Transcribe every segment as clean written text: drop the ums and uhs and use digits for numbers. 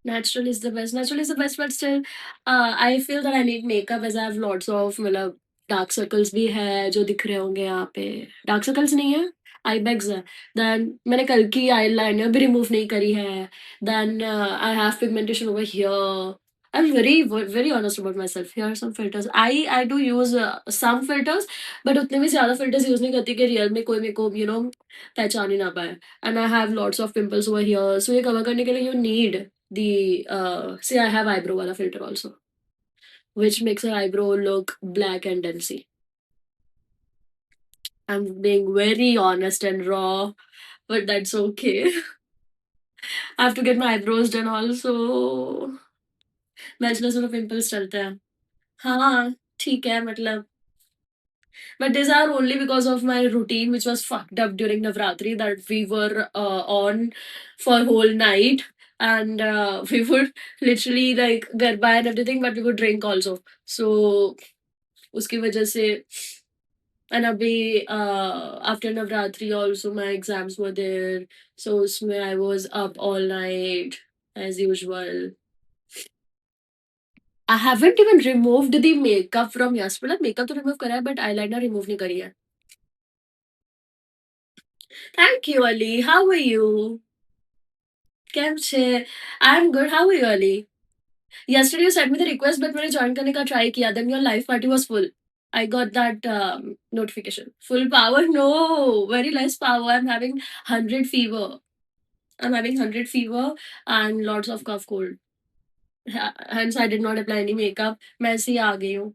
Natural is the best. Natural is the best, but still, I feel that I need makeup as I have lots of मतलब dark circles भी है जो दिख रहे होंगे यहाँ पे. डार्क सर्कल्स नहीं है, आई बैग्स है. देन मैंने कल की आई लाइनर भी रिमूव नहीं करी है. Then I have pigmentation over here. I'm very honest about myself. Here are some filters. I do use some filters, but उतने भी ज़्यादा filters use नहीं करती कि रियल में कोई मेरे को पहचान ही ना पाए. And I have lots of pimples over here. So ये कवर करने के लिए you need the see I have eyebrow wala filter also, which makes her eyebrow look black and densey. I'm being very honest and raw, but that's okay. I have to get my eyebrows done also. Bachelors में pimples चलते हैं. हाँ, ठीक है मतलब. But these are only because of my routine, which was fucked up during Navratri, that we were on for whole night, and we would literally like garba and everything, but we would drink also. So उसकी वजह से. And अभी after Navratri also my exams were there, so उसमें I was up all night as usual. I haven't even removed the makeup from yes, मतलब makeup तो remove करा है, but eyeliner remove नहीं करी है. Thank you, Ali. How are you? कैम छे? I'm good. How are you, Ali? Yesterday you sent me the request, but मैंने join करने का try किया. Then your live party was full. I got that notification. Full power? No, very less power. I'm having 100 fever. I'm having 100 fever and lots of cough cold. Hence I did not apply any makeup. मैं ऐसे ही आ गई हूँ.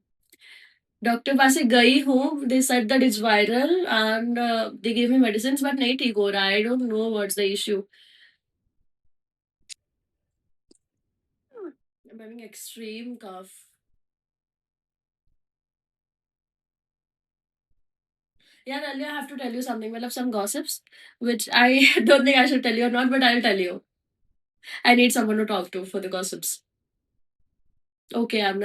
Doctor पास से गई हूँ. They said that it's viral and they gave me medicines, but नहीं ठीक हो रहा. I don't know what's the issue. I'm having extreme cough. Yeah, earlier I have to tell you something. Well, some gossips, which I don't think I should tell you or not, but I'll tell you. I need someone to talk to for the gossips. Okay, I'll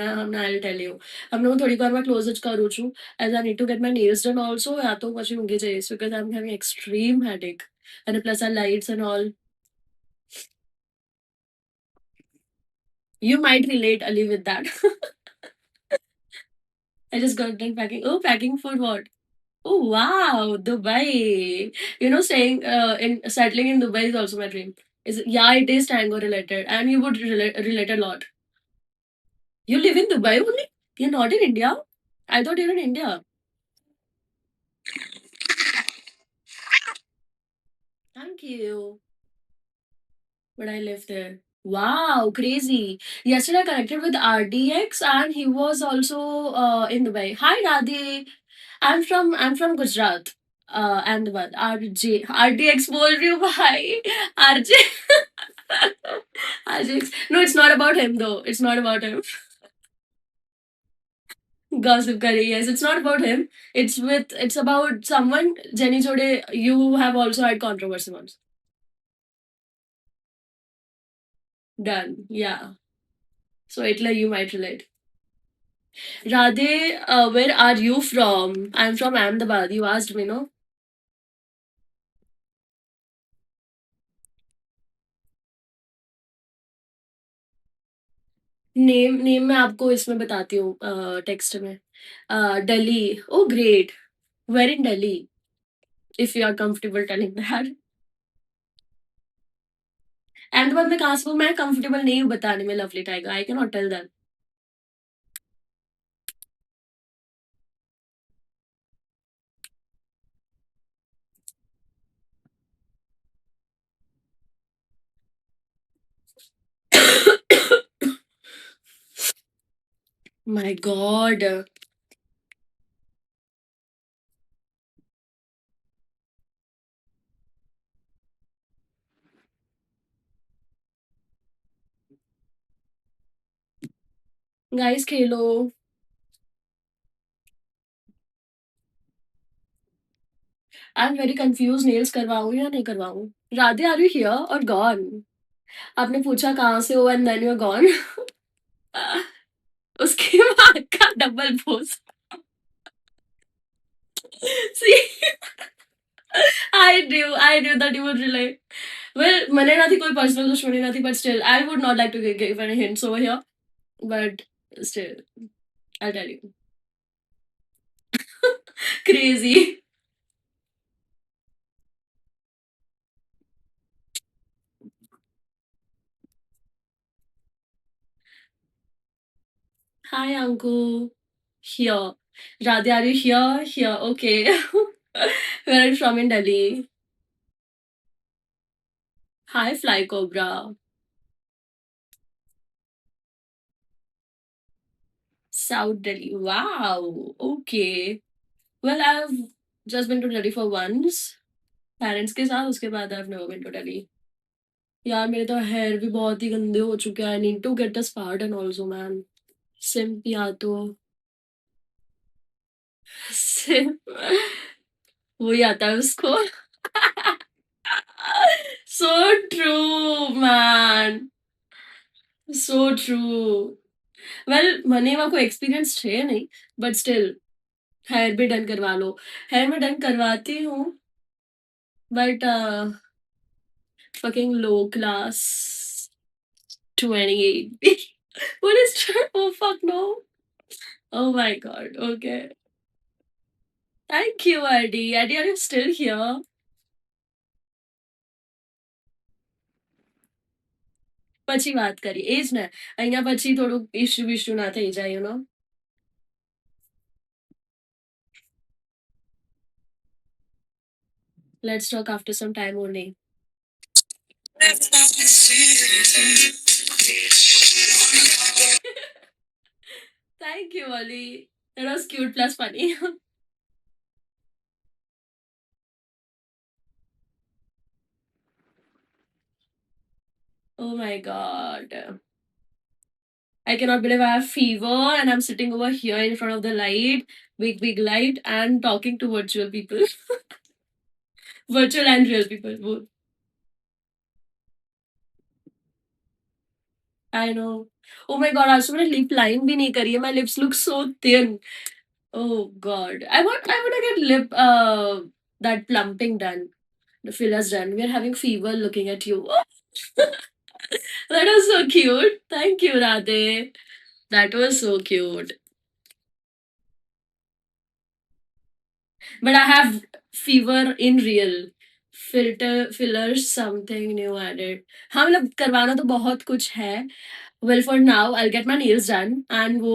tell you. I'm not थोड़ी बार मैं close करूँ छू, as I need to get my nails done also. या तो मुझे होंगे चाहिए because I'm having extreme headache and plus our lights and all. You might relate Ali with that. I just got done packing. Oh, packing for what? Oh wow, Dubai. Staying in settling in Dubai is also my dream. Yeah, it is tango related, and you would relate a lot. You live in Dubai only? You're not in India? I thought you're in India. Thank you. But I live there. Wow, crazy. Yesterday I connected with RDX and he was also in Dubai. Hi Radhe. I'm from Gujarat. Ahmedabad. RDX बोल रही हूँ भाई. RJ. RJX. No, it's not about him though. It's not about him. Gossip Kari, yes, it's not about him. It's about someone. Jenny Jode, you have also had controversy once. Done. Yeah. So Itla, you might relate. Radhe, where are you from? I'm from Ahmedabad. You asked me, no? Name मैं आपको इसमें बताती हूँ text में. Delhi. Oh great. Where in Delhi if you are comfortable telling that. Ahmedabad में कहाँ से हूँ मैं कंफर्टेबल नहीं हूँ बताने में lovely tiger. I can not tell that. My god. Guys खेलो. I am very confuse. Nails करवाऊँ या नहीं करवाऊँ. राधे आर यू हियर और गॉन. आपने पूछा कहाँ से हो and then you are gone. उसके बाद का double pose. See. I knew that you would relate. Well, मैंने ना थी कोई personal दुश्मनी ना थी, but still, I would not like to give any hints over here. But still, I'll tell you. Crazy. Hi, uncle. Here. Radhe, are you here? Here. Okay. Where are you from in Delhi? Hi, Fly Cobra. South Delhi. Wow. Okay. Well, I've just been to Delhi for once. Parents के साथ उसके बाद I've never been to Delhi. यार मेरे तो hair भी बहुत ही गंदे हो चुके हैं. I need to get a spa done also man. Simp या तो सिम्प वही आता है उसको. So true man. So true. Well मैंने वहाँ को एक्सपीरियंस है नहीं बट स्टिल हेयर भी डन करवा लो. हेयर में डन करवाती हूँ but fucking low class 28. What is that? Oh fuck no. Oh my god. Okay. Thank you, Eddie. Eddie, are you still here? પછી વાત કરી એ જ ને અહીંયા પછી થોડુંક ઇશ્યુ વિશ્યુ ના થઈ જાય you know. Let's talk after some time only. Thank you, Ali. That was cute plus funny. Oh my god. I cannot believe I have fever and I'm sitting over here in front of the light, big light, and talking to virtual people. Virtual and real people both. I know. Oh my god, आज तो मैंने lip line भी नहीं करी है. My lips look so thin. Oh god. I want to get lip that plumping done. The fillers done. We're having fever looking at you. That was so cute. Thank you, Radhe. That was so cute. But I have fever in real. Filter fillers something new added. हाँ मतलब करवाना तो बहुत कुछ है. Well, for now, I'll get my nails done and वो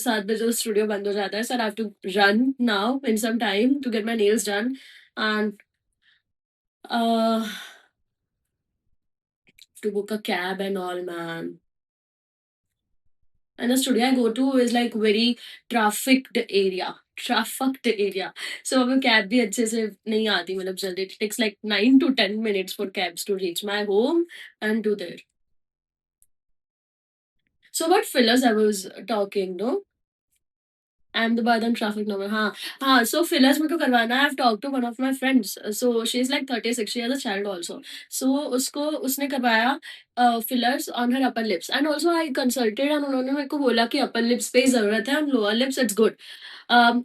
7 बजे studio बंद हो जाता है. So I have to run now in some time to get my nails done and uh to book a cab and all, man. And the studio I go to is like very trafficked area. Trafficked area. So अब cab भी अच्छे से नहीं आती मतलब जल्दी. It takes like 9 to 10 minutes for cabs to reach my home and to there. So about fillers I was talking, no? Ahmedabad and traffic number. हाँ. So fillers मेरे को करवाना है. I've talked to one of my friends. So she's like 36. She has a child also. So उसने करवाया fillers on her upper lips. And also I consulted and उन्होंने मेरे को बोला कि upper lips पे ही ज़रूरत है and lower lips it's good.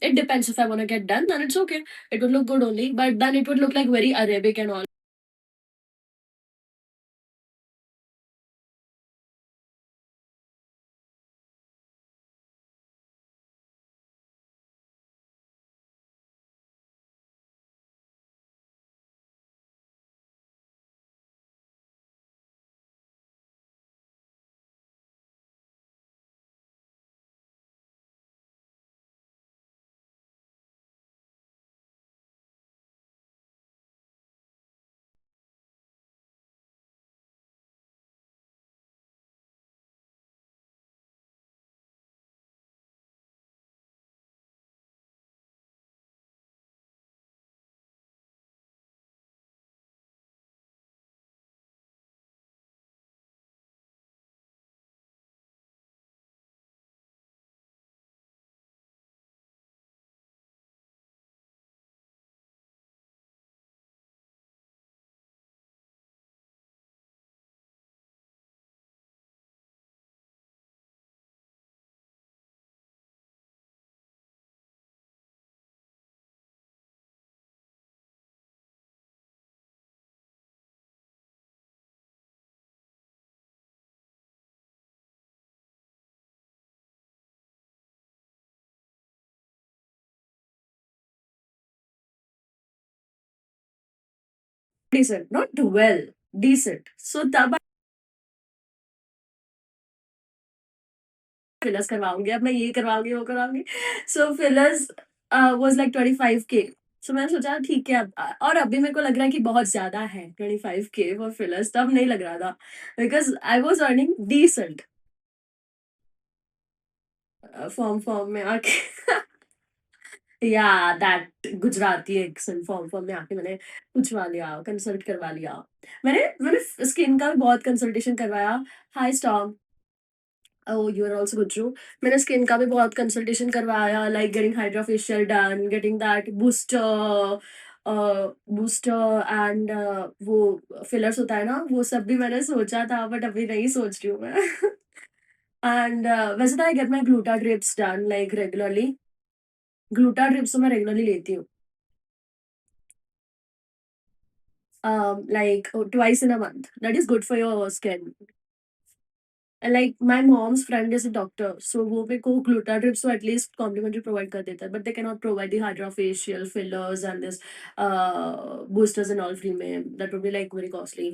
It depends if I want to get done then it's okay. It would look good only. But then it would look like very Arabic and all. Decent, not well, decent. So तब fillers करवाऊँगी, अब मैं ये करवाऊँगी, वो करवाऊँगी। So fillers was like 25K। So मैंने सोचा ठीक है अब और अभी मेरे को लग रहा है कि बहुत ज़्यादा है 25K फॉर फिलर्स, तब नहीं लग रहा था because I was earning decent form में आके। या दैट गुजराती एक्सेंट फॉर्म में आके मैंने पूछवा लिया, कंसल्ट करवा लिया। मैंने स्किन का भी बहुत कंसल्टेशन करवाया। Hi storm, oh you are also good too. मैंने स्किन का भी बहुत कंसल्टेशन करवाया, like getting hydra facial done, getting that booster booster and वो फिलर्स होता है ना, वो सब भी मैंने सोचा था बट अभी नहीं सोच रही हूँ मैं। एंड वैसे तो I get my gluta drips done like regularly. Gluta drips तो मैं रेगुलरली लेती हूँ, like twice in a month. That is good for your skin. And like my mom's friend is a doctor, so वो मेरे को Glutatrips तो at least complimentary provide कर देता है, but they cannot provide the hydrofacial fillers and this boosters and all free में. That would be like very costly.